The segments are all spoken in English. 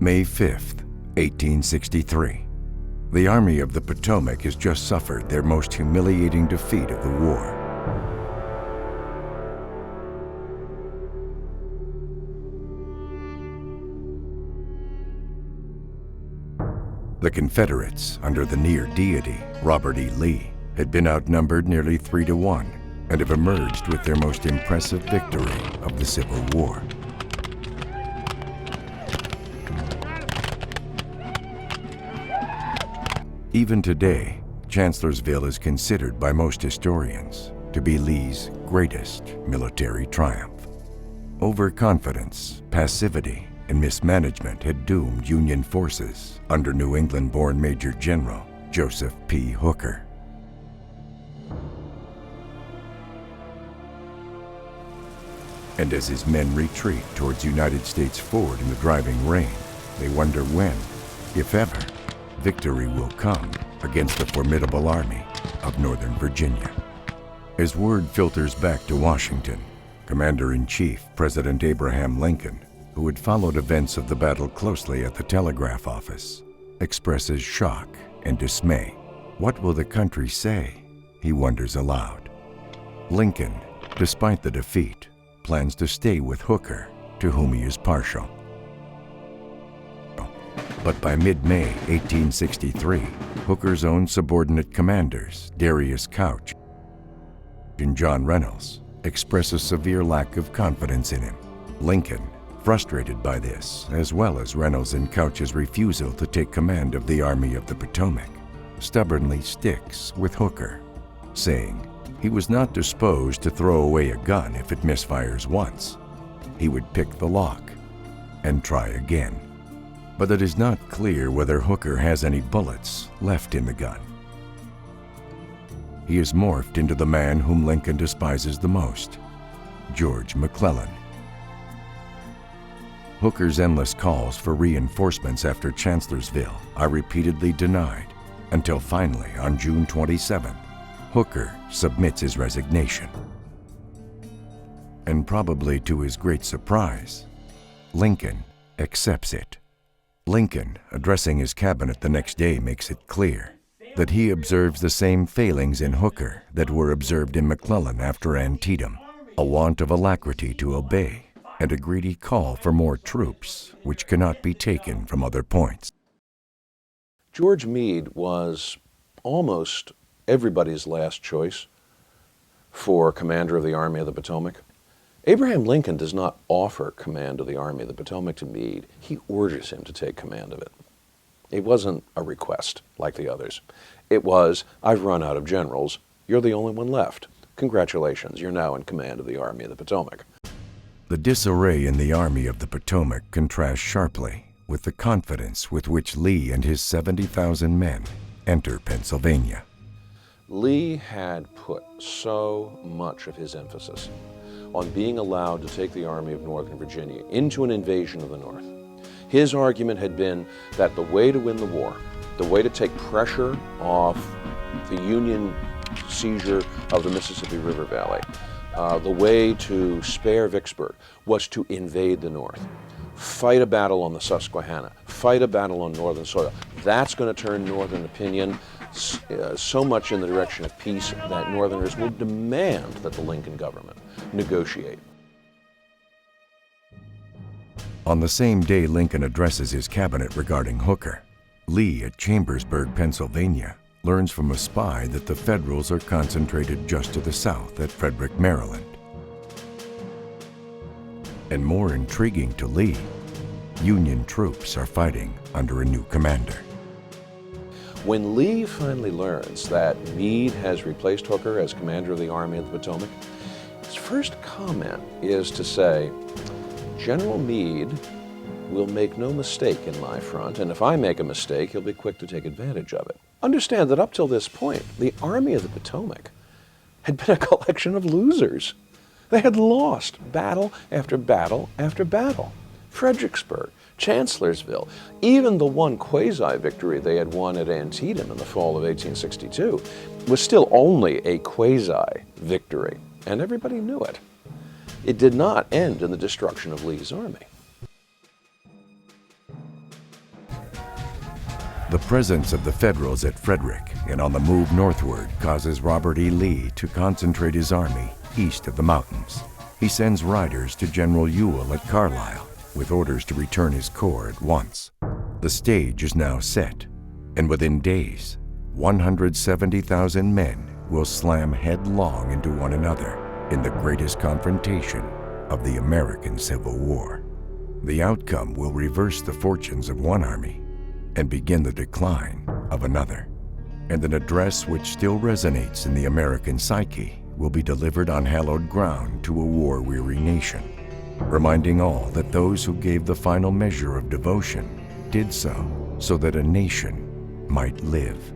May 5th, 1863. The Army of the Potomac has just suffered their most humiliating defeat of the war. The Confederates, under the near deity, Robert E. Lee, had been outnumbered nearly 3-1 and have emerged with their most impressive victory of the Civil War. Even today, Chancellorsville is considered by most historians to be Lee's greatest military triumph. Overconfidence, passivity, and mismanagement had doomed Union forces under New England-born Major General Joseph P. Hooker. And as his men retreat towards United States Ford in the driving rain, they wonder when, if ever, victory will come against the formidable army of Northern Virginia. As word filters back to Washington, Commander-in-Chief President Abraham Lincoln, who had followed events of the battle closely at the telegraph office, expresses shock and dismay. What will the country say? He wonders aloud. Lincoln, despite the defeat, plans to stay with Hooker, to whom he is partial. But by mid-May 1863, Hooker's own subordinate commanders, Darius Couch and John Reynolds, express a severe lack of confidence in him. Lincoln, frustrated by this, as well as Reynolds and Couch's refusal to take command of the Army of the Potomac, stubbornly sticks with Hooker, saying he was not disposed to throw away a gun if it misfires once. He would pick the lock and try again. But it is not clear whether Hooker has any bullets left in the gun. He is morphed into the man whom Lincoln despises the most, George McClellan. Hooker's endless calls for reinforcements after Chancellorsville are repeatedly denied, until finally, on June 27th, Hooker submits his resignation. And probably to his great surprise, Lincoln accepts it. Lincoln, addressing his cabinet the next day, makes it clear that he observes the same failings in Hooker that were observed in McClellan after Antietam, a want of alacrity to obey, and a greedy call for more troops, which cannot be taken from other points. George Meade was almost everybody's last choice for commander of the Army of the Potomac. Abraham Lincoln does not offer command of the Army of the Potomac to Meade. He orders him to take command of it. It wasn't a request like the others. It was, I've run out of generals. You're the only one left. Congratulations, you're now in command of the Army of the Potomac. The disarray in the Army of the Potomac contrasts sharply with the confidence with which Lee and his 70,000 men enter Pennsylvania. Lee had put so much of his emphasis on being allowed to take the Army of Northern Virginia into an invasion of the North. His argument had been that the way to win the war, the way to take pressure off the Union seizure of the Mississippi River Valley, the way to spare Vicksburg was to invade the North. Fight a battle on the Susquehanna, fight a battle on Northern soil. That's going to turn Northern opinion so much in the direction of peace that Northerners will demand that the Lincoln government negotiate. On the same day Lincoln addresses his cabinet regarding Hooker, Lee at Chambersburg, Pennsylvania, learns from a spy that the Federals are concentrated just to the south at Frederick, Maryland. And more intriguing to Lee, Union troops are fighting under a new commander. When Lee finally learns that Meade has replaced Hooker as commander of the Army of the Potomac, his first comment is to say, General Meade will make no mistake in my front, and if I make a mistake, he'll be quick to take advantage of it. Understand that up till this point, the Army of the Potomac had been a collection of losers. They had lost battle after battle after battle. Fredericksburg, Chancellorsville, even the one quasi-victory they had won at Antietam in the fall of 1862 was still only a quasi-victory, and everybody knew it. It did not end in the destruction of Lee's army. The presence of the Federals at Frederick and on the move northward causes Robert E. Lee to concentrate his army east of the mountains. He sends riders to General Ewell at Carlisle with orders to return his corps at once. The stage is now set, and within days, 170,000 men will slam headlong into one another in the greatest confrontation of the American Civil War. The outcome will reverse the fortunes of one army and begin the decline of another. And an address which still resonates in the American psyche will be delivered on hallowed ground to a war-weary nation, reminding all that those who gave the final measure of devotion did so that a nation might live.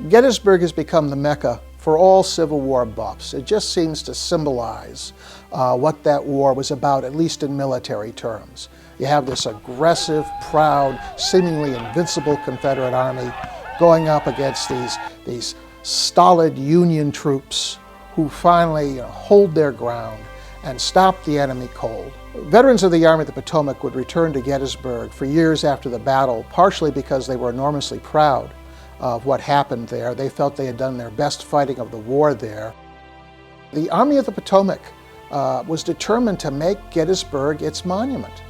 Gettysburg has become the Mecca for all Civil War buffs. It just seems to symbolize what that war was about, at least in military terms. You have this aggressive, proud, seemingly invincible Confederate army going up against these stolid Union troops who finally hold their ground and stop the enemy cold. Veterans of the Army of the Potomac would return to Gettysburg for years after the battle, partially because they were enormously proud of what happened there. They felt they had done their best fighting of the war there. The Army of the Potomac was determined to make Gettysburg its monument.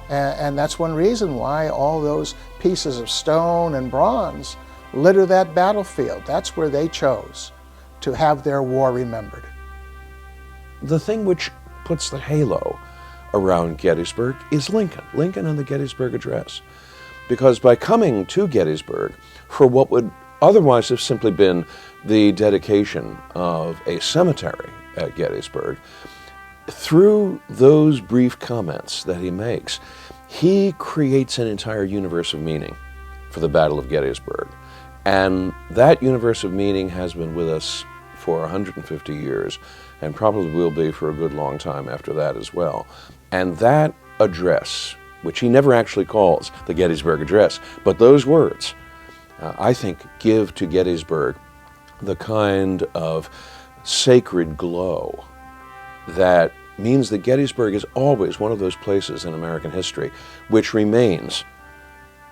And that's one reason why all those pieces of stone and bronze litter that battlefield. That's where they chose to have their war remembered. The thing which puts the halo around Gettysburg is Lincoln and the Gettysburg Address. Because by coming to Gettysburg for what would otherwise have simply been the dedication of a cemetery at Gettysburg, through those brief comments that he makes, he creates an entire universe of meaning for the Battle of Gettysburg. And that universe of meaning has been with us for 150 years, and probably will be for a good long time after that as well. And that address, which he never actually calls the Gettysburg Address, but those words, I think, give to Gettysburg the kind of sacred glow that means that Gettysburg is always one of those places in American history which remains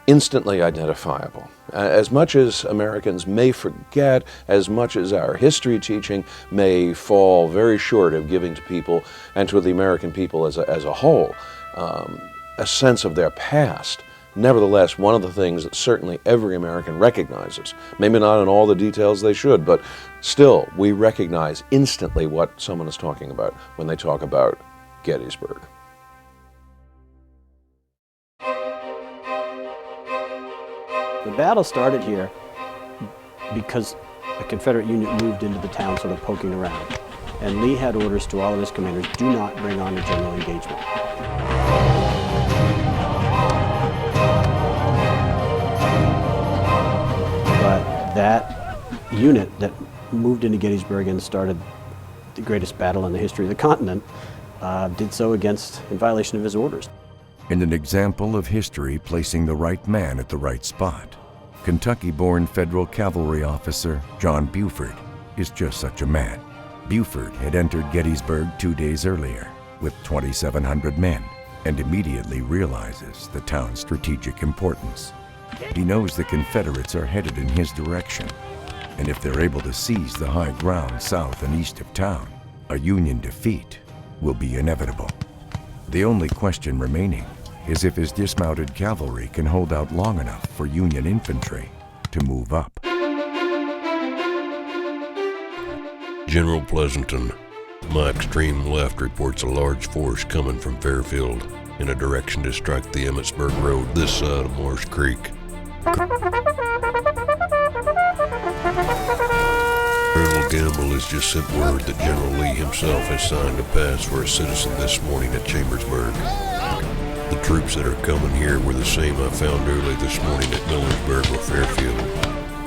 instantly identifiable. As much as Americans may forget, as much as our history teaching may fall very short of giving to people and to the American people as a whole, a sense of their past. Nevertheless, one of the things that certainly every American recognizes, maybe not in all the details they should, but still we recognize instantly what someone is talking about when they talk about Gettysburg. The battle started here because a Confederate unit moved into the town sort of poking around. And Lee had orders to all of his commanders, do not bring on a general engagement. But that unit that moved into Gettysburg and started the greatest battle in the history of the continent did so in violation of his orders. In an example of history placing the right man at the right spot, Kentucky-born Federal cavalry officer John Buford is just such a man. Buford had entered Gettysburg 2 days earlier with 2,700 men and immediately realizes the town's strategic importance. He knows the Confederates are headed in his direction, and if they're able to seize the high ground south and east of town, a Union defeat will be inevitable. The only question remaining is if his dismounted cavalry can hold out long enough for Union infantry to move up. General Pleasanton, my extreme left reports a large force coming from Fairfield in a direction to strike the Emmitsburg Road this side of Morse Creek. Colonel Gamble has just sent word that General Lee himself has signed a pass for a citizen this morning at Chambersburg. The troops that are coming here were the same I found early this morning at Millersburg or Fairfield.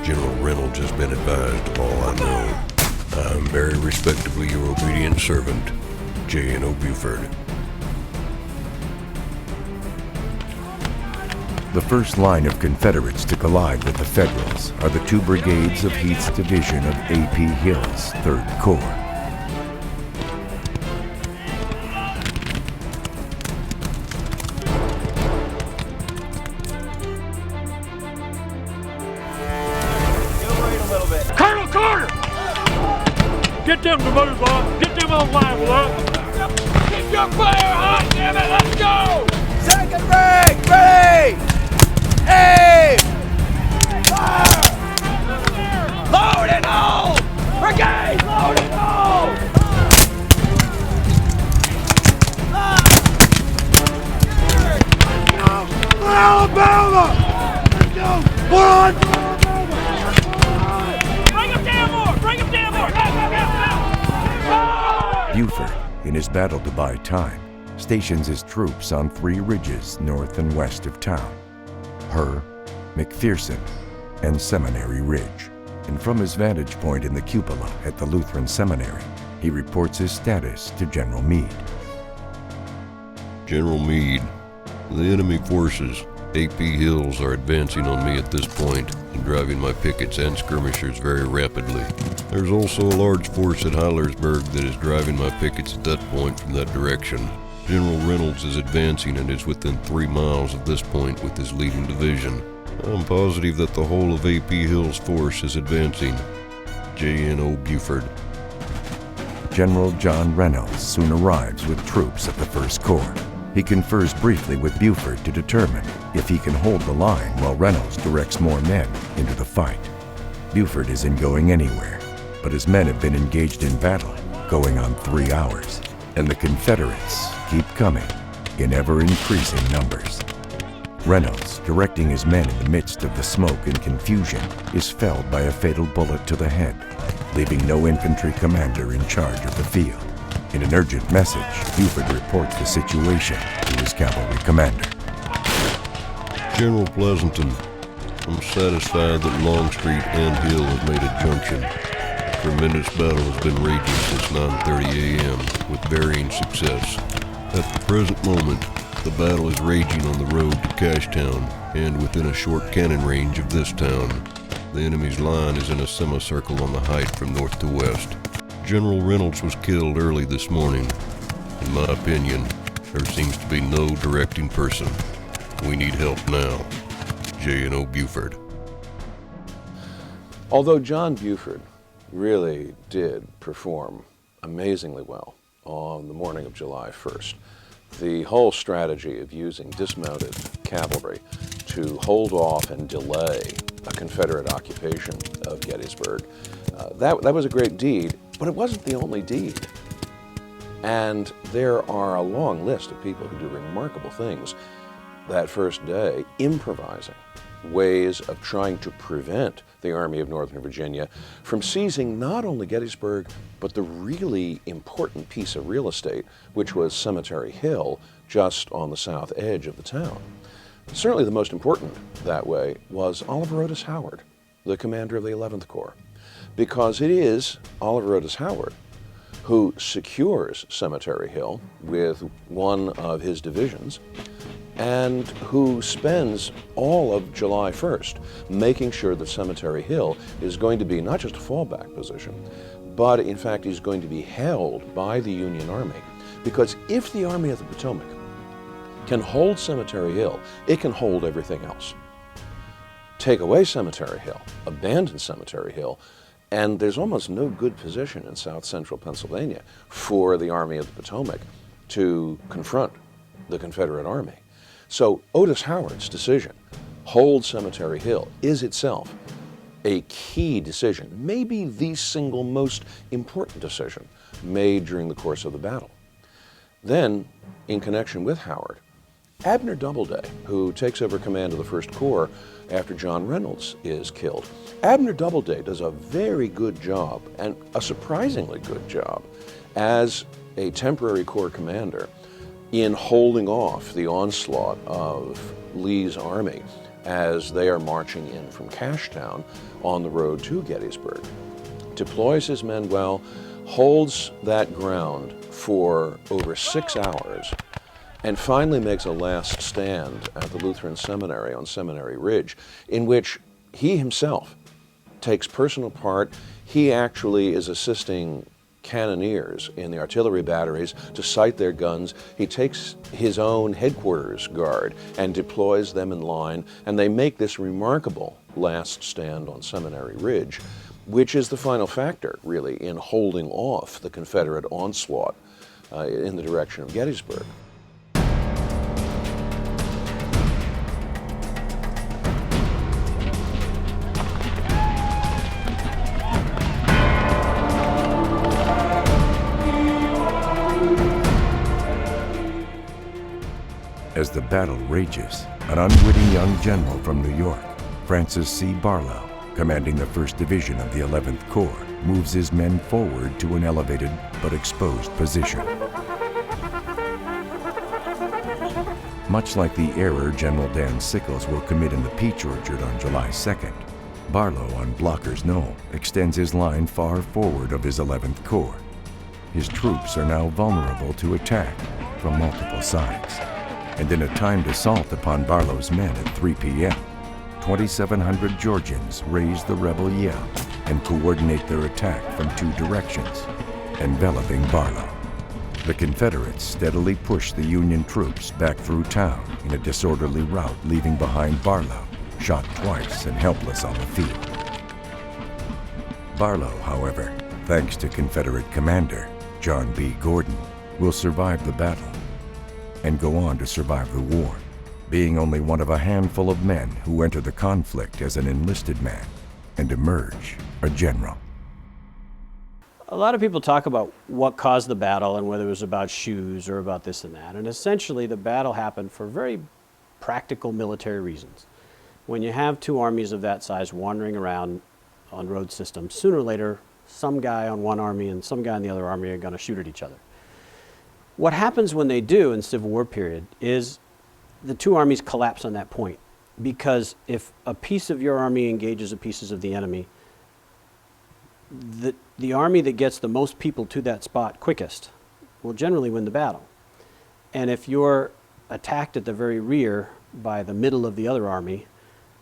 General Reynolds has been advised of all I know. I am very respectably your obedient servant, J.N.O. Buford. The first line of Confederates to collide with the Federals are the 2 brigades of Heath's division of A.P. Hill's 3rd Corps. Colonel Carter! Get them to move up. Get them on line with us. Keep your fire hot, damn it. Let's go! Second rig, ready! Aim! Fire! Load and hold! Brigade, load and hold! Alabama! Let's go! One! Bring them down more! Bring them down more! Buford, in his battle to buy time, stations his troops on 3 ridges north and west of town: Her, McPherson, and Seminary Ridge. And from his vantage point in the cupola at the Lutheran Seminary, he reports his status to General Meade. General Meade, the enemy forces, A.P. Hills, are advancing on me at this point and driving my pickets and skirmishers very rapidly. There's also a large force at Heilersburg that is driving my pickets at that point from that direction. General Reynolds is advancing and is within 3 miles of this point with his leading division. I'm positive that the whole of A.P. Hill's force is advancing. J.N.O. Buford. General John Reynolds soon arrives with troops of the 1st Corps. He confers briefly with Buford to determine if he can hold the line while Reynolds directs more men into the fight. Buford isn't going anywhere, but his men have been engaged in battle, going on 3 hours, and the Confederates keep coming in ever-increasing numbers. Reynolds, directing his men in the midst of the smoke and confusion, is felled by a fatal bullet to the head, leaving no infantry commander in charge of the field. In an urgent message, Buford reports the situation to his cavalry commander. General Pleasanton, I'm satisfied that Longstreet and Hill have made a junction. A tremendous battle has been raging since 9:30 a.m. with varying success. At the present moment, the battle is raging on the road to Cashtown and within a short cannon range of this town. The enemy's line is in a semicircle on the height from north to west. General Reynolds was killed early this morning. In my opinion, there seems to be no directing person. We need help now. J.N.O. Buford. Although John Buford really did perform amazingly well on the morning of July 1st, the whole strategy of using dismounted cavalry to hold off and delay a Confederate occupation of Gettysburg, that was a great deed, but it wasn't the only deed. And there are a long list of people who do remarkable things that first day, improvising ways of trying to prevent the Army of Northern Virginia from seizing not only Gettysburg, but the really important piece of real estate, which was Cemetery Hill, just on the south edge of the town. Certainly the most important that way was Oliver Otis Howard, the commander of the 11th Corps, because it is Oliver Otis Howard who secures Cemetery Hill with one of his divisions and who spends all of July 1st making sure that Cemetery Hill is going to be not just a fallback position, but in fact is going to be held by the Union Army. Because if the Army of the Potomac can hold Cemetery Hill, it can hold everything else. Take away Cemetery Hill, abandon Cemetery Hill, and there's almost no good position in south central Pennsylvania for the Army of the Potomac to confront the Confederate Army. So Otis Howard's decision, hold Cemetery Hill, is itself a key decision, maybe the single most important decision made during the course of the battle. Then, in connection with Howard, Abner Doubleday, who takes over command of the First Corps after John Reynolds is killed. Abner Doubleday does a very good job, and a surprisingly good job, as a temporary corps commander in holding off the onslaught of Lee's army as they are marching in from Cashtown on the road to Gettysburg. Deploys his men well, holds that ground for over 6 hours, and finally makes a last stand at the Lutheran Seminary on Seminary Ridge, in which he himself takes personal part. He actually is assisting cannoneers in the artillery batteries to sight their guns. He takes his own headquarters guard and deploys them in line, and they make this remarkable last stand on Seminary Ridge, which is the final factor, really, in holding off the Confederate onslaught in the direction of Gettysburg. As the battle rages, an unwitting young general from New York, Francis C. Barlow, commanding the 1st Division of the 11th Corps, moves his men forward to an elevated but exposed position. Much like the error General Dan Sickles will commit in the Peach Orchard on July 2nd, Barlow on Blocker's Knoll extends his line far forward of his 11th Corps. His troops are now vulnerable to attack from multiple sides. And in a timed assault upon Barlow's men at 3 p.m., 2,700 Georgians raise the rebel yell and coordinate their attack from 2 directions, enveloping Barlow. The Confederates steadily push the Union troops back through town in a disorderly rout, leaving behind Barlow, shot twice and helpless on the field. Barlow, however, thanks to Confederate commander John B. Gordon, will survive the battle and go on to survive the war, being only one of a handful of men who enter the conflict as an enlisted man and emerge a general. A lot of people talk about what caused the battle and whether it was about shoes or about this and that. And essentially the battle happened for very practical military reasons. When you have 2 armies of that size wandering around on road systems, sooner or later some guy on one army and some guy in the other army are going to shoot at each other. What happens when they do in Civil War period is the 2 armies collapse on that point, because if a piece of your army engages a piece of the enemy, the army that gets the most people to that spot quickest will generally win the battle. And if you're attacked at the very rear by the middle of the other army,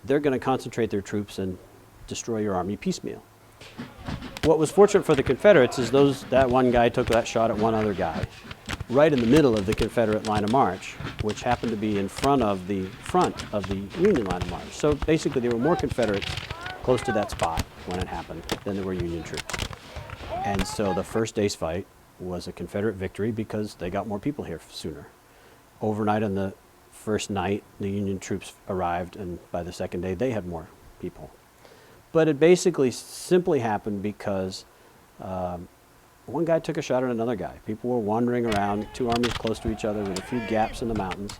they're going to concentrate their troops and destroy your army piecemeal. What was fortunate for the Confederates is that one guy took that shot at one other guy right in the middle of the Confederate line of march, which happened to be in front of the Union line of march. So basically there were more Confederates close to that spot when it happened than there were Union troops. And so the first day's fight was a Confederate victory because they got more people here sooner. Overnight on the first night, the Union troops arrived, and by the second day they had more people. But it basically simply happened because one guy took a shot at another guy. People were wandering around, 2 armies close to each other with a few gaps in the mountains.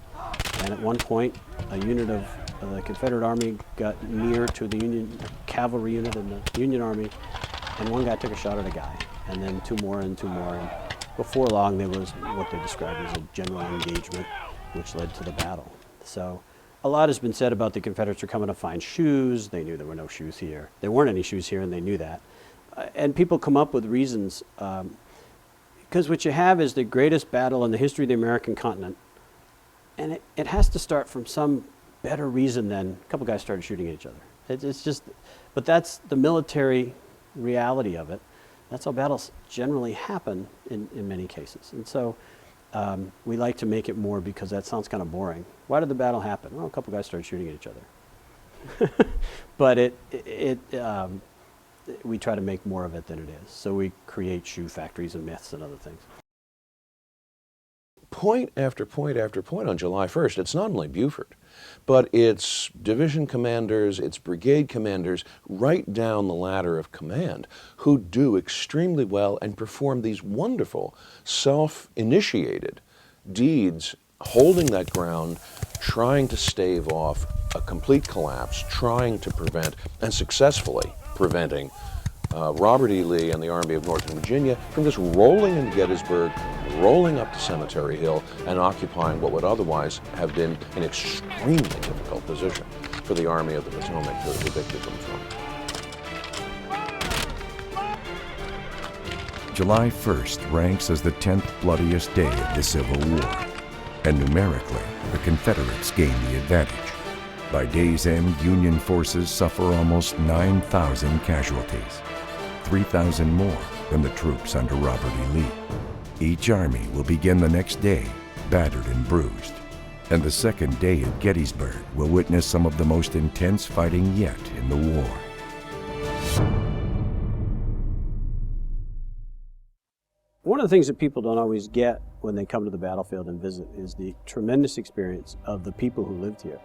And at one point, a unit of the Confederate Army got near to the Union cavalry unit in the Union Army, and one guy took a shot at a guy, and then 2 more and 2 more. And before long, there was what they described as a general engagement, which led to the battle. So a lot has been said about the Confederates were coming to find shoes. They knew there were no shoes here. There weren't any shoes here, and they knew that. And people come up with reasons, because what you have is the greatest battle in the history of the American continent, and it has to start from some better reason than a couple guys started shooting at each other. It's just, but that's the military reality of it. That's how battles generally happen in many cases. And so we like to make it more, because that sounds kind of boring. Why did the battle happen? Well, a couple guys started shooting at each other. But we try to make more of it than it is. So we create shoe factories and myths and other things. point after point after point on July 1st, it's not only Buford, but it's division commanders, it's brigade commanders, right down the ladder of command, who do extremely well and perform these wonderful self-initiated deeds, holding that ground, trying to stave off a complete collapse, trying to prevent, and successfully preventing, Robert E. Lee and the Army of Northern Virginia from just rolling into Gettysburg, rolling up to Cemetery Hill, and occupying what would otherwise have been an extremely difficult position for the Army of the Potomac to have evicted them from. July 1st ranks as the 10th bloodiest day of the Civil War, and numerically, the Confederates gain the advantage. By day's end, Union forces suffer almost 9,000 casualties, 3,000 more than the troops under Robert E. Lee. Each army will begin the next day battered and bruised, and the second day at Gettysburg will witness some of the most intense fighting yet in the war. One of the things that people don't always get when they come to the battlefield and visit is the tremendous experience of the people who lived here.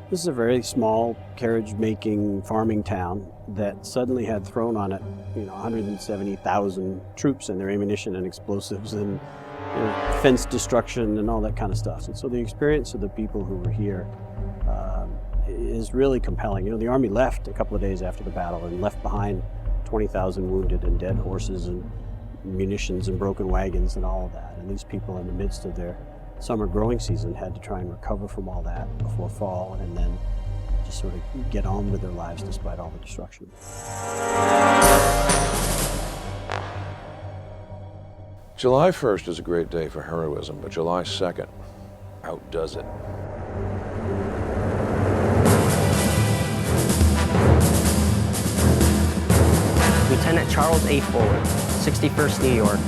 This is a very small carriage-making farming town that suddenly had thrown on it, 170,000 troops and their ammunition and explosives and fence destruction and all that kind of stuff. And so the experience of the people who were here is really compelling. The Army left a couple of days after the battle and left behind 20,000 wounded and dead horses and munitions and broken wagons and all of that. And these people, in the midst of their summer growing season, had to try and recover from all that before fall and then just sort of get on with their lives despite all the destruction. July 1st is a great day for heroism, but July 2nd outdoes it. Lieutenant Charles A. Fuller, 61st New York.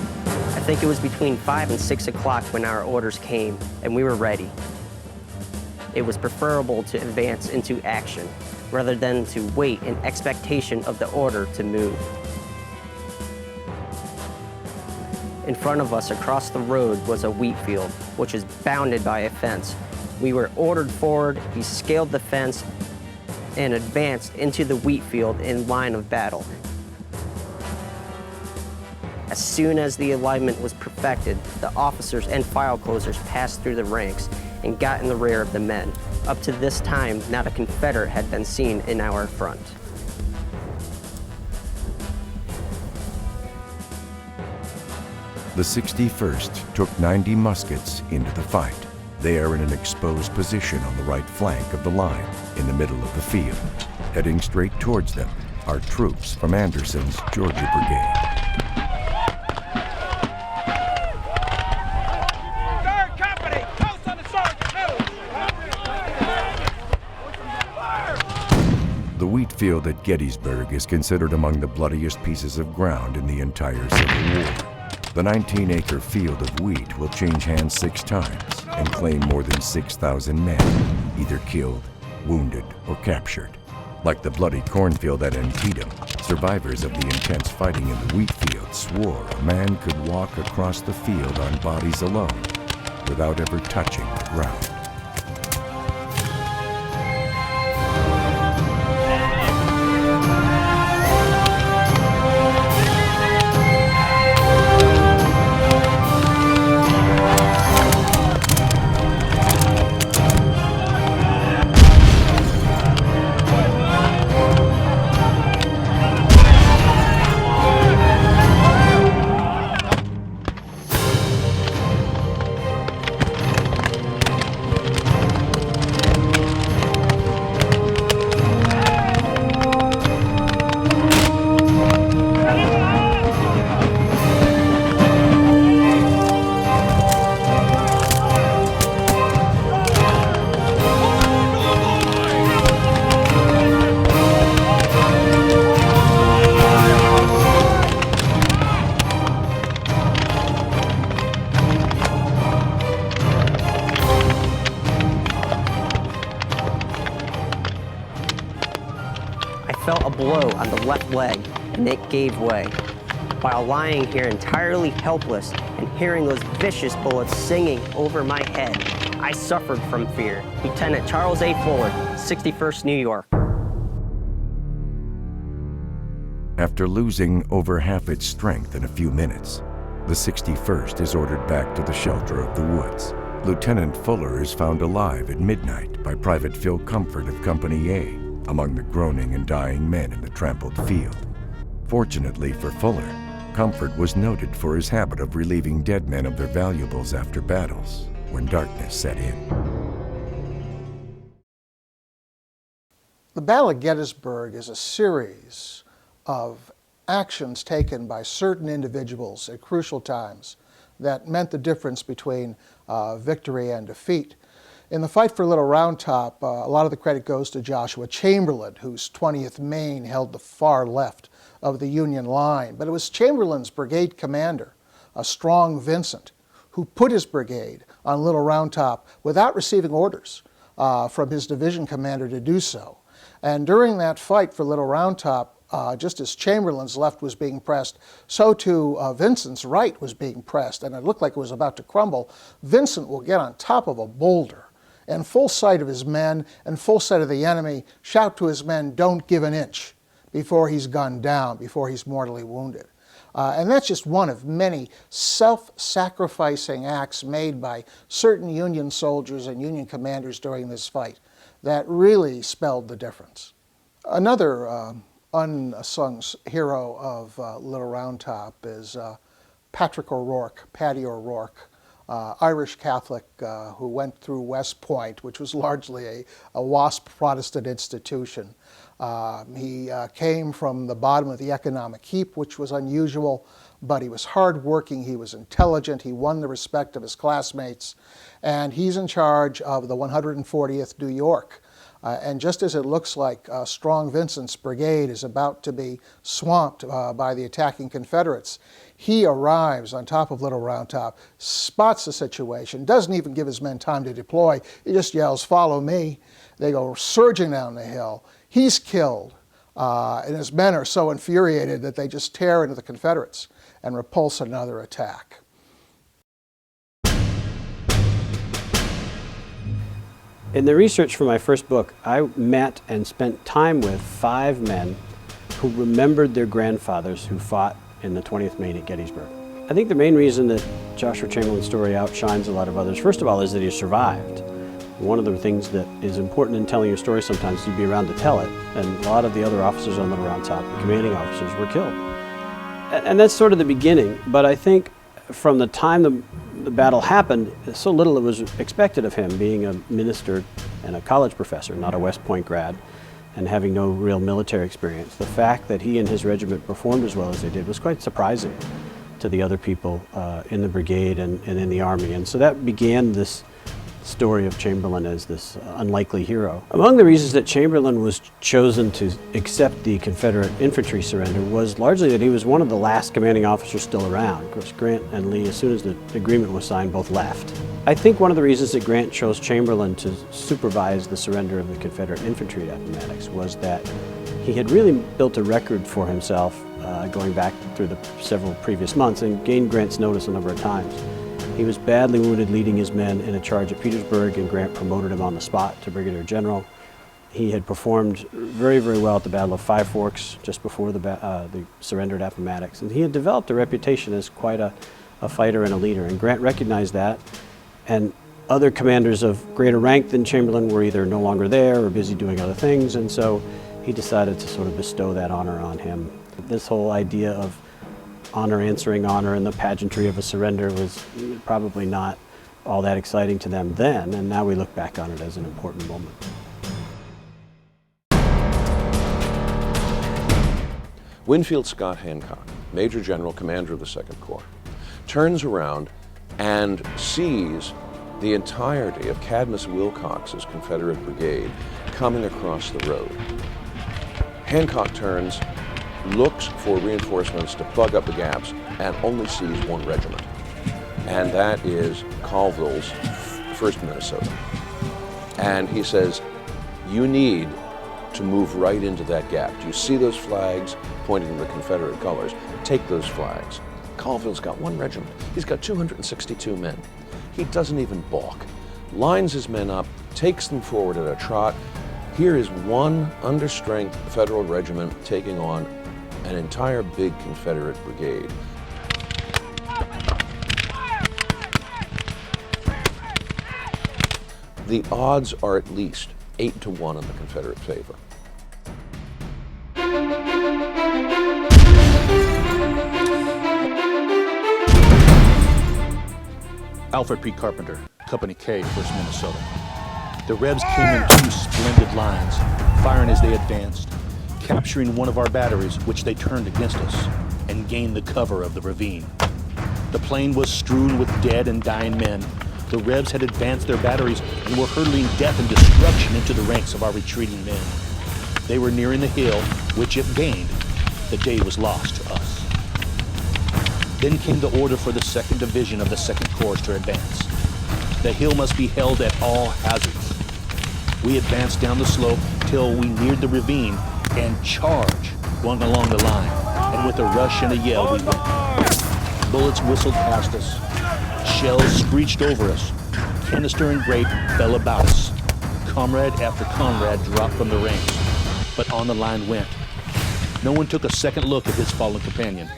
I think it was between 5 and 6 o'clock when our orders came, and we were ready. It was preferable to advance into action, rather than to wait in expectation of the order to move. In front of us, across the road, was a wheat field, which is bounded by a fence. We were ordered forward, we scaled the fence, and advanced into the wheat field in line of battle. As soon as the alignment was perfected, the officers and file closers passed through the ranks and got in the rear of the men. Up to this time, not a Confederate had been seen in our front. The 61st took 90 muskets into the fight. They are in an exposed position on the right flank of the line, in the middle of the field. Heading straight towards them are troops from Anderson's Georgia Brigade. The Wheatfield at Gettysburg is considered among the bloodiest pieces of ground in the entire Civil War. The 19-acre field of wheat will change hands 6 times and claim more than 6,000 men, either killed, wounded, or captured. Like the bloody cornfield at Antietam, survivors of the intense fighting in the wheat field swore a man could walk across the field on bodies alone without ever touching the ground. Felt a blow on the left leg, and it gave way. while lying here entirely helpless and hearing those vicious bullets singing over my head, I suffered from fear. Lieutenant Charles A. Fuller, 61st New York. After losing over half its strength in a few minutes, the 61st is ordered back to the shelter of the woods. Lieutenant Fuller is found alive at midnight by Private Phil Comfort of Company A, among the groaning and dying men in the trampled field. Fortunately for Fuller, Comfort was noted for his habit of relieving dead men of their valuables after battles, when darkness set in. The Battle of Gettysburg is a series of actions taken by certain individuals at crucial times that meant the difference between victory and defeat. In the fight for Little Round Top, a lot of the credit goes to Joshua Chamberlain, whose 20th Maine held the far left of the Union line. But it was Chamberlain's brigade commander, a Strong Vincent, who put his brigade on Little Round Top without receiving orders from his division commander to do so. And during that fight for Little Round Top, just as Chamberlain's left was being pressed, so too Vincent's right was being pressed, and it looked like it was about to crumble. Vincent will get on top of a boulder and full sight of his men and full sight of the enemy, shout to his men, "Don't give an inch," before he's gunned down, before he's mortally wounded. And that's just one of many self-sacrificing acts made by certain Union soldiers and Union commanders during this fight that really spelled the difference. Another unsung hero of Little Round Top is Patrick O'Rourke, Paddy O'Rourke, Irish Catholic who went through West Point, which was largely a WASP Protestant institution. He came from the bottom of the economic heap, which was unusual, but he was hardworking, he was intelligent, he won the respect of his classmates, and he's in charge of the 140th New York. And just as it looks like Strong Vincent's brigade is about to be swamped by the attacking Confederates, he arrives on top of Little Round Top, spots the situation, doesn't even give his men time to deploy. He just yells, "Follow me." They go surging down the hill. He's killed, and his men are so infuriated that they just tear into the Confederates and repulse another attack. In the research for my first book, I met and spent time with 5 men who remembered their grandfathers who fought in the 20th Maine at Gettysburg. I think the main reason that Joshua Chamberlain's story outshines a lot of others, first of all, is that he survived. One of the things that is important in telling your story sometimes is to be around to tell it, and a lot of the other officers on Little Round Top, the commanding officers, were killed. And that's sort of the beginning, but I think from the time the battle happened, so little it was expected of him, being a minister and a college professor, not a West Point grad, and having no real military experience. The fact that he and his regiment performed as well as they did was quite surprising to the other people in the brigade and in the Army. And so that began this story of Chamberlain as this unlikely hero. Among the reasons that Chamberlain was chosen to accept the Confederate infantry surrender was largely that he was one of the last commanding officers still around. Of course, Grant and Lee, as soon as the agreement was signed, both left. I think one of the reasons that Grant chose Chamberlain to supervise the surrender of the Confederate infantry at Appomattox was that he had really built a record for himself going back through the several previous months and gained Grant's notice a number of times. He was badly wounded leading his men in a charge at Petersburg, and Grant promoted him on the spot to brigadier general. He had performed very, very well at the Battle of Five Forks just before the surrender at Appomattox, and he had developed a reputation as quite a fighter and a leader, and Grant recognized that. And other commanders of greater rank than Chamberlain were either no longer there or busy doing other things, and so he decided to sort of bestow that honor on him. This whole idea of honor answering honor and the pageantry of a surrender was probably not all that exciting to them then, and now we look back on it as an important moment. Winfield Scott Hancock, Major General, Commander of the Second Corps, turns around and sees the entirety of Cadmus Wilcox's Confederate brigade coming across the road. Hancock turns, looks for reinforcements to plug up the gaps, and only sees one regiment. And that is Colville's 1st Minnesota. And he says, you need to move right into that gap. Do you see those flags pointing to the Confederate colors? Take those flags. Caulfield's got one regiment. He's got 262 men. He doesn't even balk. Lines his men up, takes them forward at a trot. Here is one understrength Federal regiment taking on an entire big Confederate brigade. The odds are at least 8-1 in the Confederate favor. Alfred P. Carpenter, Company K, 1st Minnesota. The Rebs came in 2 splendid lines, firing as they advanced, capturing one of our batteries, which they turned against us, and gained the cover of the ravine. The plain was strewn with dead and dying men. The Rebs had advanced their batteries and were hurling death and destruction into the ranks of our retreating men. They were nearing the hill, which if gained, the day was lost to us. Then came the order for the 2nd Division of the 2nd Corps to advance. The hill must be held at all hazards. We advanced down the slope till we neared the ravine and charged, going along the line. And with a rush and a yell, we went. Bullets whistled past us. Shells screeched over us. Canister and grape fell about us. Comrade after comrade dropped from the ranks, but on the line went. No one took a second look at his fallen companion.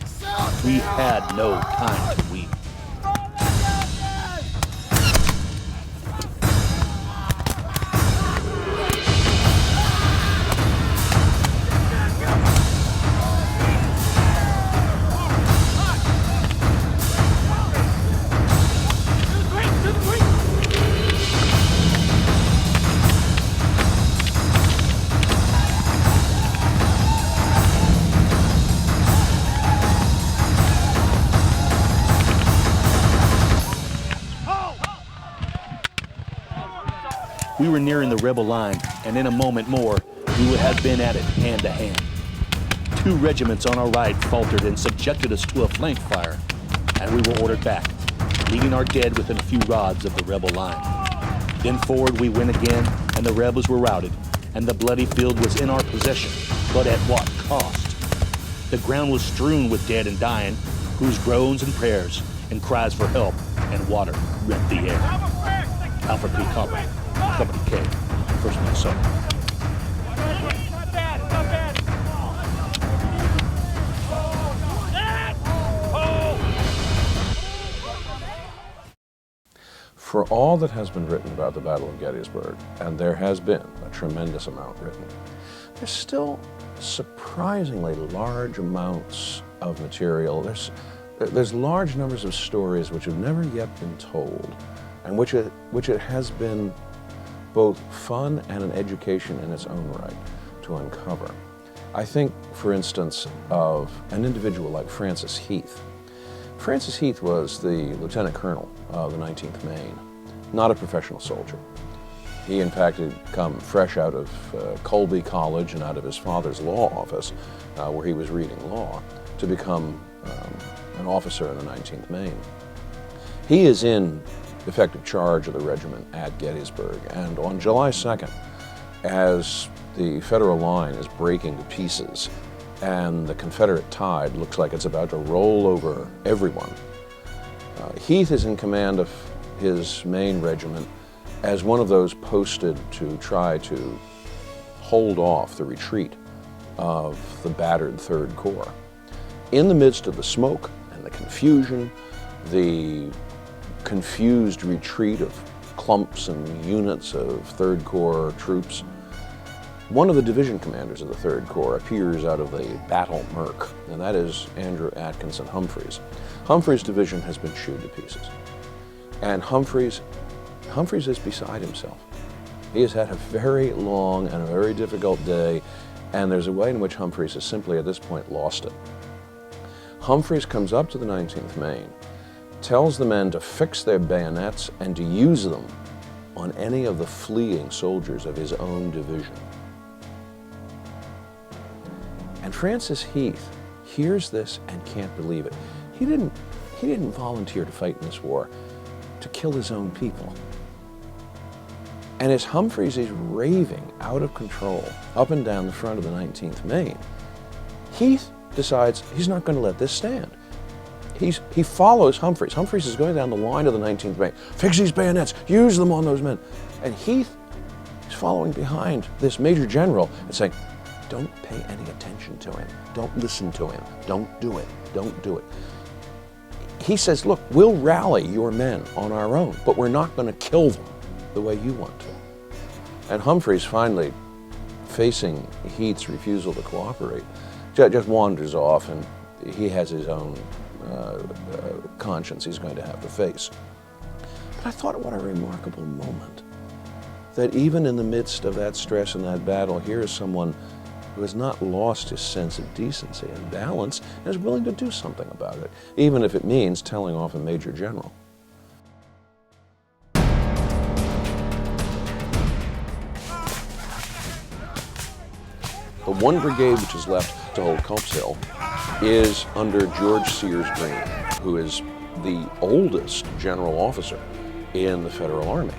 We had no time to weep. We were nearing the rebel line, and in a moment more, we would have been at it hand to hand. 2 regiments on our right faltered and subjected us to a flank fire, and we were ordered back, leaving our dead within a few rods of the rebel line. Then forward we went again, and the rebels were routed, and the bloody field was in our possession, but at what cost? The ground was strewn with dead and dying, whose groans and prayers and cries for help and water rent the air. Alfred P. Carpenter, Company K, 1st Minnesota. For all that has been written about the Battle of Gettysburg, and there has been a tremendous amount written, there's still surprisingly large amounts of material. There's large numbers of stories which have never yet been told, and which it has been both fun and an education in its own right to uncover. I think, for instance, of an individual like Francis Heath. Francis Heath was the lieutenant colonel of the 19th Maine, not a professional soldier. He, in fact, had come fresh out of Colby College and out of his father's law office, where he was reading law, to become an officer in the 19th Maine. He is in effective charge of the regiment at Gettysburg, and on July 2nd, as the Federal line is breaking to pieces and the Confederate tide looks like it's about to roll over everyone, Heath is in command of his Maine regiment as one of those posted to try to hold off the retreat of the battered 3rd Corps. In the midst of the smoke and the confusion, the confused retreat of clumps and units of 3rd Corps troops, one of the division commanders of the 3rd Corps appears out of the battle murk, and that is Andrew Atkinson Humphreys. Humphreys' division has been chewed to pieces, and Humphreys is beside himself. He has had a very long and a very difficult day, and there's a way in which Humphreys has simply at this point lost it. Humphreys comes up to the 19th Maine, tells the men to fix their bayonets and to use them on any of the fleeing soldiers of his own division. And Francis Heath hears this and can't believe it. He didn't volunteer to fight in this war to kill his own people. And as Humphreys is raving out of control up and down the front of the 19th Maine, Heath decides he's not going to let this stand. He follows Humphreys. Humphreys is going down the line of the 19th Maine. Fix these bayonets, use them on those men. And Heath is following behind this Major General and saying, don't pay any attention to him. Don't listen to him. Don't do it. Don't do it. He says, look, we'll rally your men on our own, but we're not going to kill them the way you want to. And Humphreys finally, facing Heath's refusal to cooperate, just wanders off, and he has his own conscience he's going to have to face. But I thought, what a remarkable moment, that even in the midst of that stress and that battle, here is someone who has not lost his sense of decency and balance and is willing to do something about it, even if it means telling off a Major General. The one brigade which is left to hold Culp's Hill is under George Sears Green, who is the oldest general officer in the Federal Army.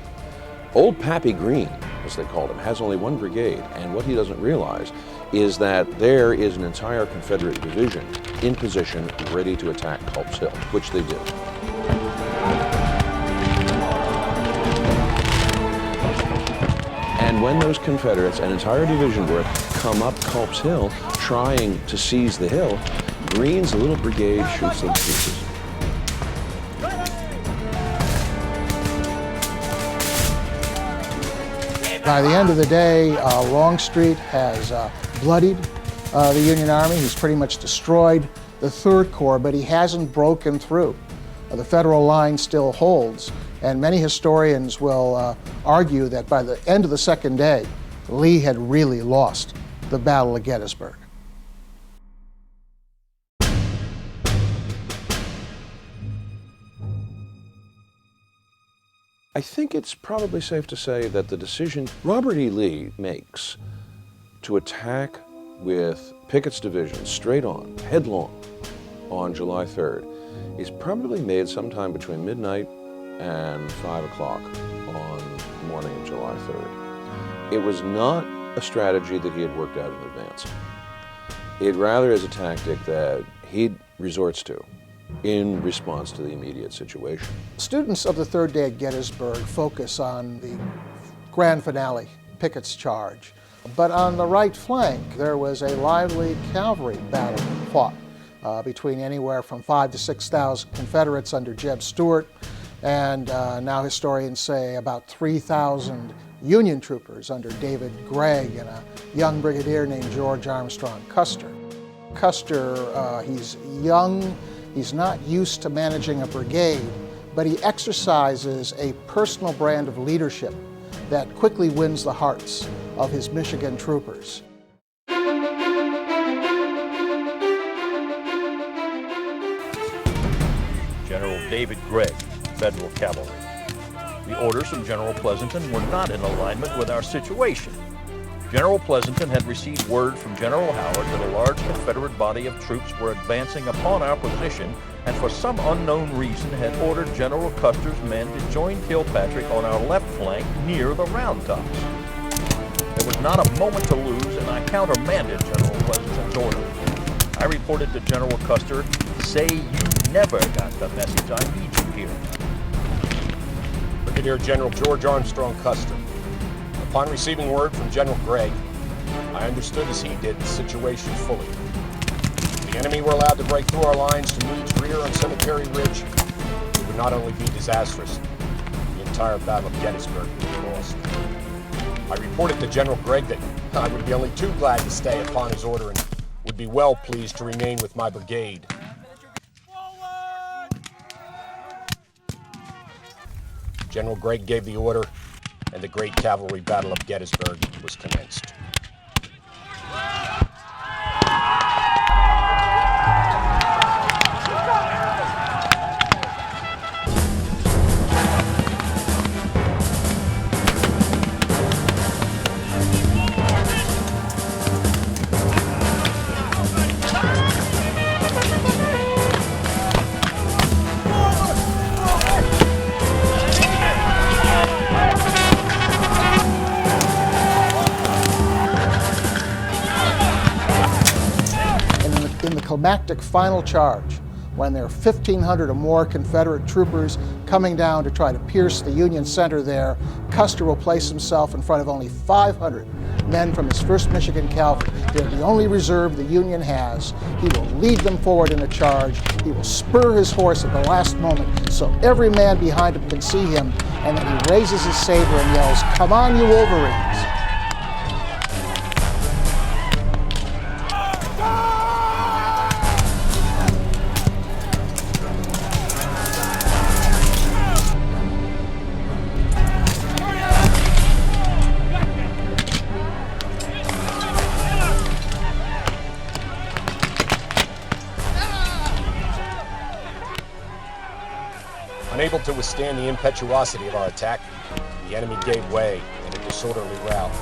Old Pappy Green, as they called him, has only one brigade, and what he doesn't realize is that there is an entire Confederate division in position ready to attack Culp's Hill, which they did. And when those Confederates, an entire division worth, come up Culp's Hill trying to seize the hill, Green's little brigade shoots them to pieces. By the end of the day, Longstreet has bloodied the Union Army. He's pretty much destroyed the Third Corps, but he hasn't broken through. The Federal line still holds, and many historians will argue that by the end of the second day, Lee had really lost the Battle of Gettysburg. I think it's probably safe to say that the decision Robert E. Lee makes to attack with Pickett's division straight on, headlong, on July 3rd is probably made sometime between midnight and 5 o'clock on the morning of July 3rd. It was not a strategy that he had worked out in advance. It rather is a tactic that he resorts to in response to the immediate situation. Students of the third day at Gettysburg focus on the grand finale, Pickett's charge. But on the right flank, there was a lively cavalry battle fought between anywhere from 5,000 to 6,000 Confederates under Jeb Stuart, and now historians say about 3,000 Union troopers under David Gregg and a young brigadier named George Armstrong Custer. Custer, he's young, he's not used to managing a brigade, but he exercises a personal brand of leadership that quickly wins the hearts of his Michigan troopers. General David Gregg, Federal Cavalry. The orders from General Pleasonton were not in alignment with our situation. General Pleasonton had received word from General Howard that a large Confederate body of troops were advancing upon our position, and for some unknown reason had ordered General Custer's men to join Kilpatrick on our left flank near the Round Tops. There was not a moment to lose, and I countermanded General Pleasonton's order. I reported to General Custer, "Say you never got the message. I need you here." Brigadier General George Armstrong Custer. Upon receiving word from General Gregg, I understood as he did the situation fully. If the enemy were allowed to break through our lines to Meade's rear on Cemetery Ridge, it would not only be disastrous, the entire Battle of Gettysburg would be lost. I reported to General Gregg that I would be only too glad to stay upon his order and would be well pleased to remain with my brigade. General Gregg gave the order, and the great cavalry battle of Gettysburg was commenced. in the climactic final charge, when there are 1,500 or more Confederate troopers coming down to try to pierce the Union center there, Custer will place himself in front of only 500 men from his 1st Michigan Cavalry. They're the only reserve the Union has. He will lead them forward in a charge. He will spur his horse at the last moment so every man behind him can see him, and then he raises his saber and yells, "Come on, you Wolverines!" Unable to withstand the impetuosity of our attack, the enemy gave way in a disorderly rout.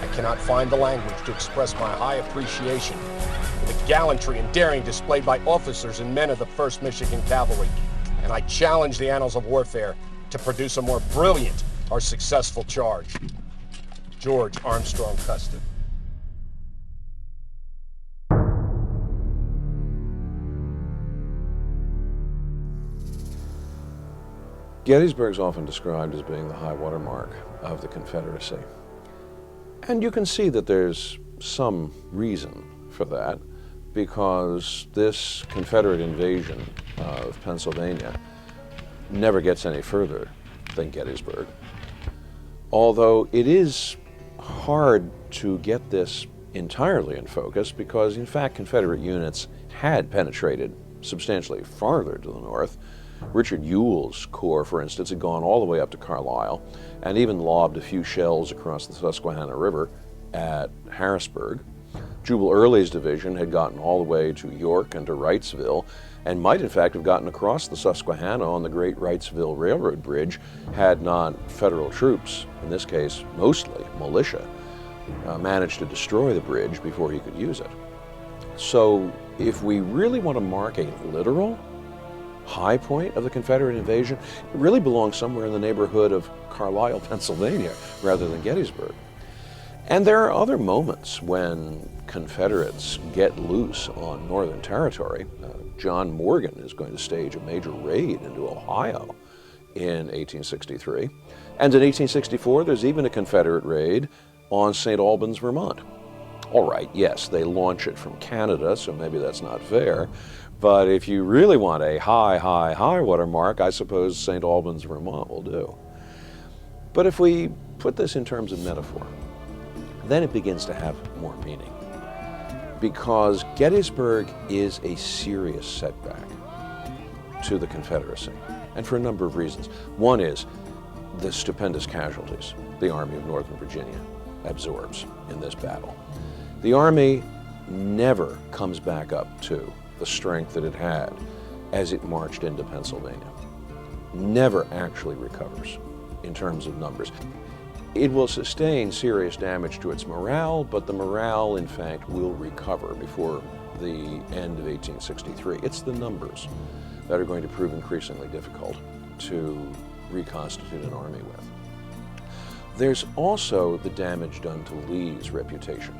I cannot find the language to express my high appreciation for the gallantry and daring displayed by officers and men of the 1st Michigan Cavalry, and I challenge the annals of warfare to produce a more brilliant or successful charge. George Armstrong Custer. Gettysburg is often described as being the high water mark of the Confederacy. And you can see that there's some reason for that, because this Confederate invasion of Pennsylvania never gets any further than Gettysburg. Although it is hard to get this entirely in focus, because in fact Confederate units had penetrated substantially farther to the north. Richard Ewell's corps, for instance, had gone all the way up to Carlisle and even lobbed a few shells across the Susquehanna River at Harrisburg. Jubal Early's division had gotten all the way to York and to Wrightsville, and might in fact have gotten across the Susquehanna on the Great Wrightsville Railroad Bridge had not federal troops, in this case mostly militia, managed to destroy the bridge before he could use it. So if we really want to mark a literal high point of the Confederate invasion, it really belongs somewhere in the neighborhood of Carlisle, Pennsylvania, rather than Gettysburg. And there are other moments when Confederates get loose on Northern territory. John Morgan is going to stage a major raid into Ohio in 1863. And in 1864, there's even a Confederate raid on St. Albans, Vermont. All right, yes, they launch it from Canada, so maybe that's not fair. But if you really want a high water mark, I suppose St. Albans, Vermont will do. But if we put this in terms of metaphor, then it begins to have more meaning. Because Gettysburg is a serious setback to the Confederacy, and for a number of reasons. One is the stupendous casualties the Army of Northern Virginia absorbs in this battle. The Army never comes back up to the strength that it had as it marched into Pennsylvania. Never actually recovers in terms of numbers. It will sustain serious damage to its morale, but the morale, in fact, will recover before the end of 1863. It's the numbers that are going to prove increasingly difficult to reconstitute an army with. There's also the damage done to Lee's reputation.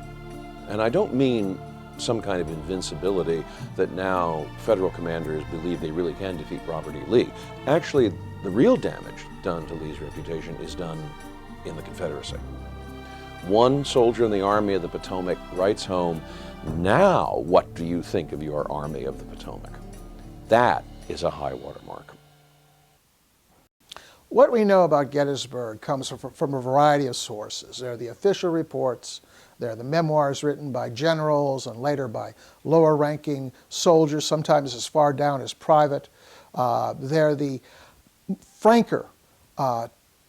And I don't mean some kind of invincibility that now federal commanders believe they really can defeat Robert E. Lee. Actually, the real damage done to Lee's reputation is done in the Confederacy. One soldier in the Army of the Potomac writes home, "Now what do you think of your Army of the Potomac?" That is a high water mark. What we know about Gettysburg comes from a variety of sources. There are the official reports, there are the memoirs written by generals and later by lower-ranking soldiers, sometimes as far down as private. There are the franker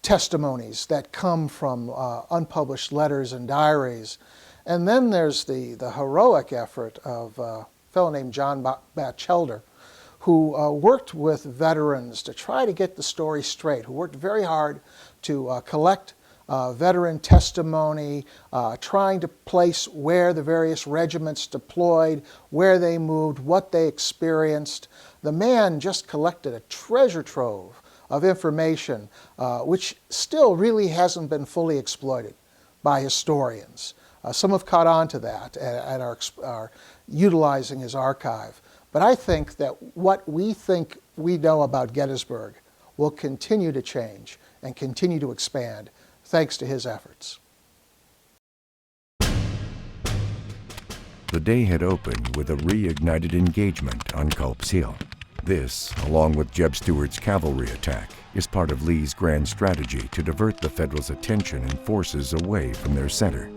testimonies that come from unpublished letters and diaries. And then there's the heroic effort of a fellow named John Batchelder, who worked with veterans to try to get the story straight, who worked very hard to collect veteran testimony, trying to place where the various regiments deployed, where they moved, what they experienced. The man just collected a treasure trove of information, which still really hasn't been fully exploited by historians. Some have caught on to that and are utilizing his archive. But I think that what we think we know about Gettysburg will continue to change and continue to expand thanks to his efforts. The day had opened with a reignited engagement on Culp's Hill. This, along with Jeb Stuart's cavalry attack, is part of Lee's grand strategy to divert the Federals' attention and forces away from their center.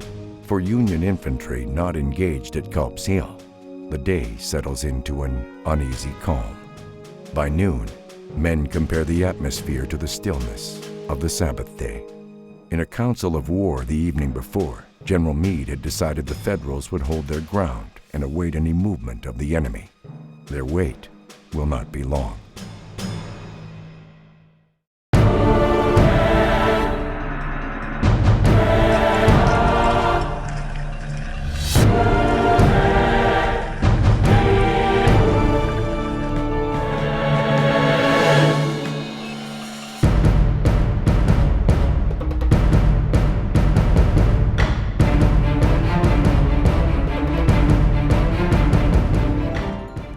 For Union infantry not engaged at Culp's Hill, the day settles into an uneasy calm. By noon, men compare the atmosphere to the stillness of the Sabbath day. In a council of war the evening before, General Meade had decided the Federals would hold their ground and await any movement of the enemy. Their wait will not be long.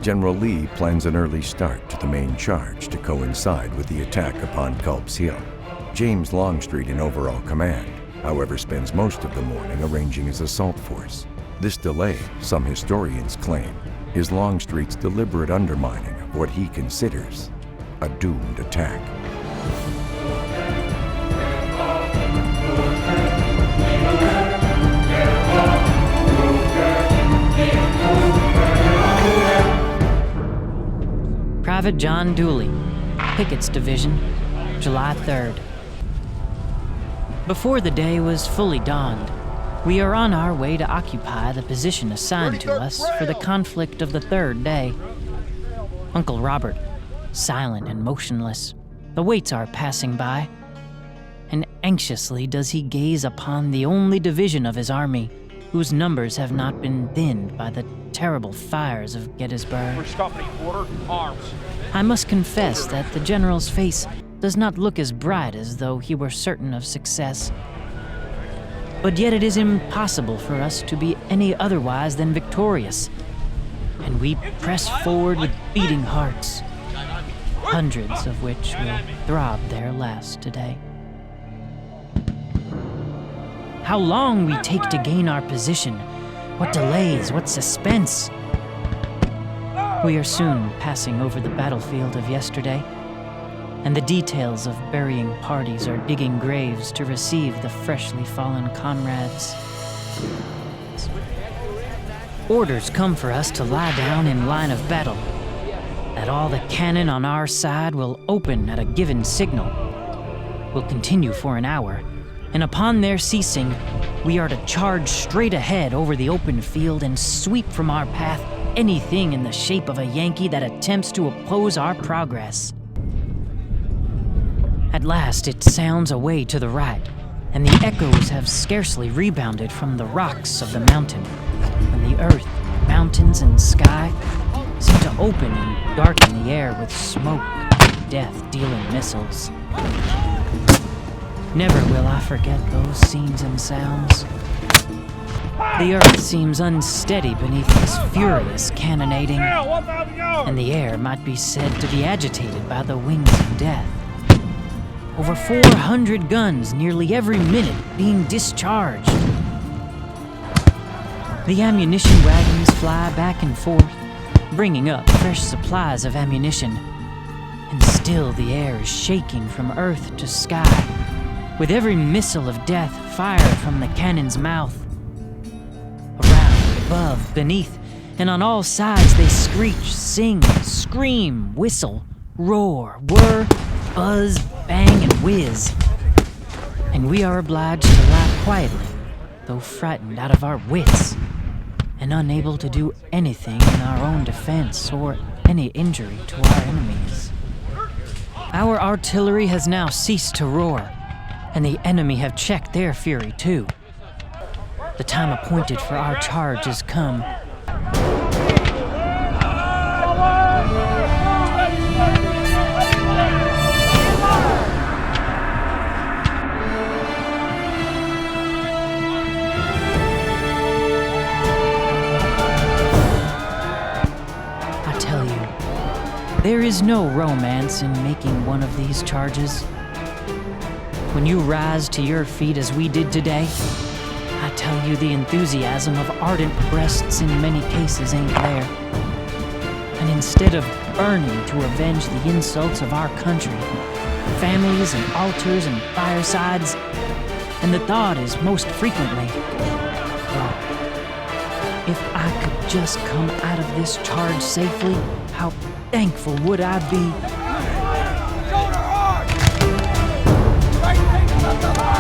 General Lee plans an early start to the main charge to coincide with the attack upon Culp's Hill. James Longstreet in overall command, however, spends most of the morning arranging his assault force. This delay, some historians claim, is Longstreet's deliberate undermining of what he considers a doomed attack. Private John Dooley, Pickett's Division, July 3rd. Before the day was fully dawned, we are on our way to occupy the position assigned to us for the conflict of the third day. Uncle Robert, silent and motionless, awaits our passing by, and anxiously does he gaze upon the only division of his army whose numbers have not been thinned by the terrible fires of Gettysburg. First company, order, arms. I must confess that the general's face does not look as bright as though he were certain of success. But yet it is impossible for us to be any otherwise than victorious, and we press forward with beating hearts, hundreds of which will throb their last today. How long we take to gain our position, what delays, what suspense. We are soon passing over the battlefield of yesterday, and the details of burying parties are digging graves to receive the freshly fallen comrades. Orders come for us to lie down in line of battle, that all the cannon on our side will open at a given signal. Will continue for an hour, and upon their ceasing, we are to charge straight ahead over the open field and sweep from our path anything in the shape of a Yankee that attempts to oppose our progress. At last it sounds away to the right, and the echoes have scarcely rebounded from the rocks of the mountain, when the earth, mountains, and sky seem to open and darken the air with smoke, death-dealing missiles. Never will I forget those scenes and sounds. The earth seems unsteady beneath this furious cannonading, and the air might be said to be agitated by the wings of death. Over 400 guns nearly every minute being discharged. The ammunition wagons fly back and forth, bringing up fresh supplies of ammunition, and still the air is shaking from earth to sky, with every missile of death fired from the cannon's mouth. Around, above, beneath, and on all sides they screech, sing, scream, whistle, roar, whir, buzz, bang, and whiz. And we are obliged to lie quietly, though frightened out of our wits, and unable to do anything in our own defense or any injury to our enemies. Our artillery has now ceased to roar, and the enemy have checked their fury too. The time appointed for our charge is come. There is no romance in making one of these charges. When you rise to your feet as we did today, I tell you the enthusiasm of ardent breasts in many cases ain't there. And instead of burning to avenge the insults of our country, families and altars and firesides, and the thought is most frequently, oh, if I could just come out of this charge safely, how thankful would I be? Shoulder hard! Right things up the line!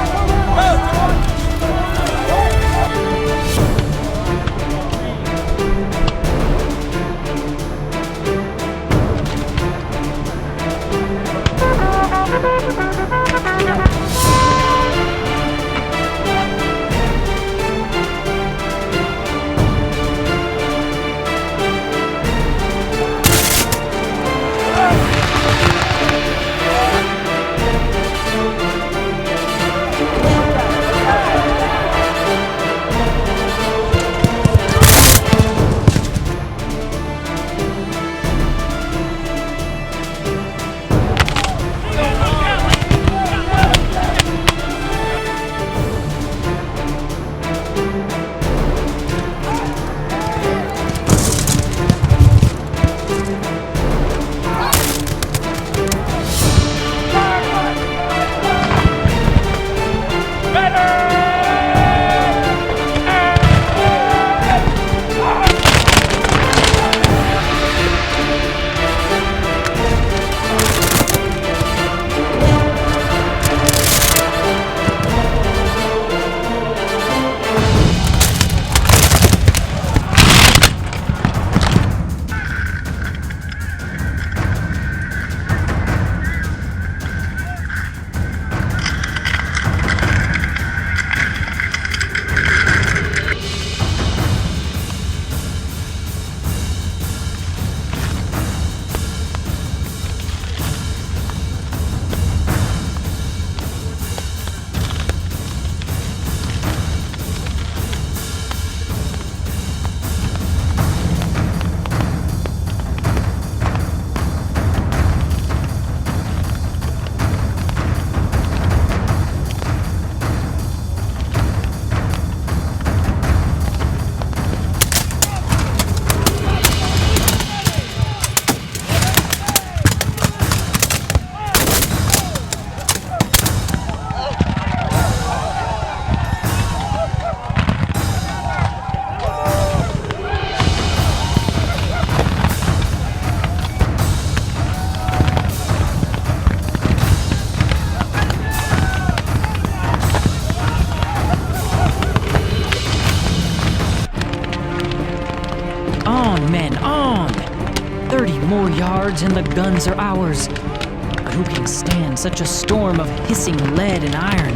And the guns are ours. But who can stand such a storm of hissing lead and iron?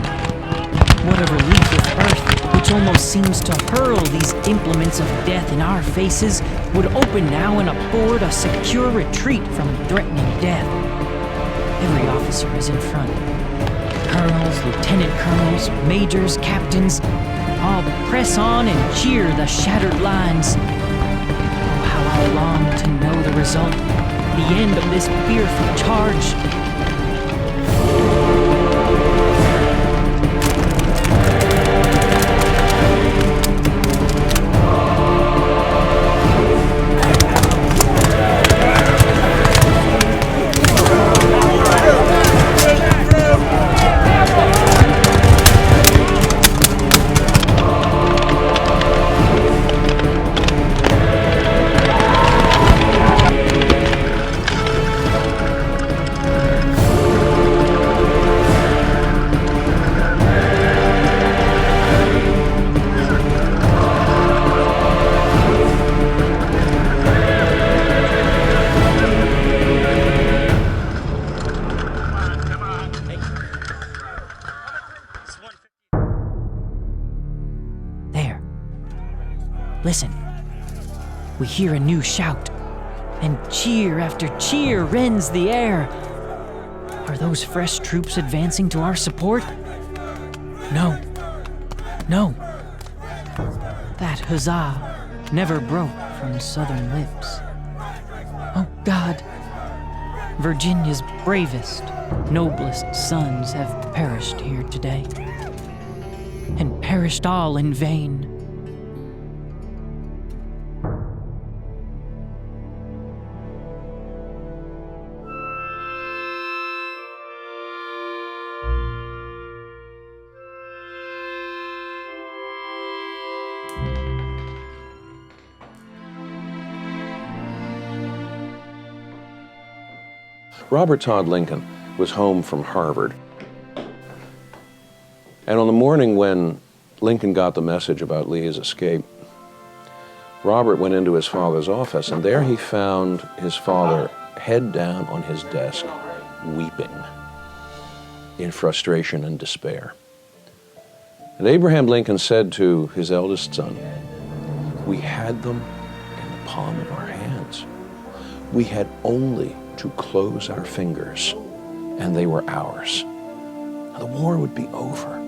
What a relief if Earth, which almost seems to hurl these implements of death in our faces, would open now and afford a secure retreat from threatening death. Every officer is in front. Colonels, lieutenant colonels, majors, captains, all press on and cheer the shattered lines. Oh, how I long to know the result. The end of this fearful charge. Listen. We hear a new shout, and cheer after cheer rends the air. Are those fresh troops advancing to our support? No. No. That huzzah never broke from southern lips. Oh God, Virginia's bravest, noblest sons have perished here today, and perished all in vain. Robert Todd Lincoln was home from Harvard. And on the morning when Lincoln got the message about Lee's escape, Robert went into his father's office, and there he found his father head down on his desk, weeping in frustration and despair. And Abraham Lincoln said to his eldest son, "We had them in the palm of our hands. We had only to close our fingers, and they were ours. The war would be over."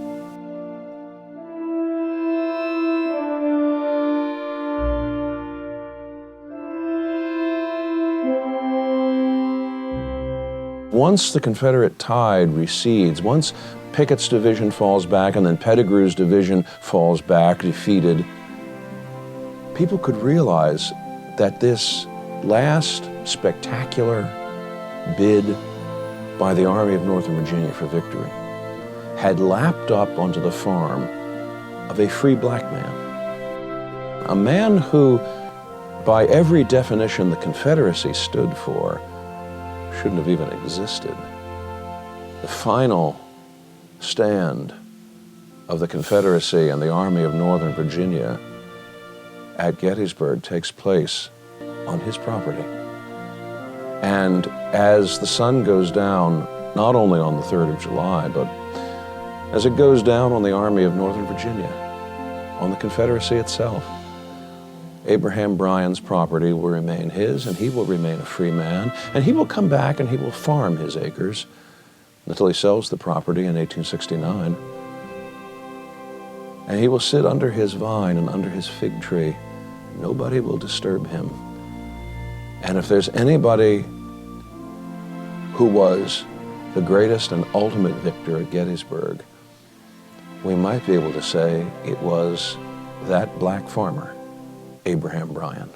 Once the Confederate tide recedes, once Pickett's division falls back and then Pettigrew's division falls back defeated, people could realize that this last spectacular bid by the Army of Northern Virginia for victory had lapped up onto the farm of a free black man. A man who, by every definition the Confederacy stood for, shouldn't have even existed. The final stand of the Confederacy and the Army of Northern Virginia at Gettysburg takes place on his property. And as the sun goes down, not only on the 3rd of July, but as it goes down on the Army of Northern Virginia, on the Confederacy itself, Abraham Bryan's property will remain his, and he will remain a free man, and he will come back and he will farm his acres until he sells the property in 1869. And he will sit under his vine and under his fig tree. Nobody will disturb him. And if there's anybody who was the greatest and ultimate victor at Gettysburg, we might be able to say it was that black farmer, Abraham Bryan.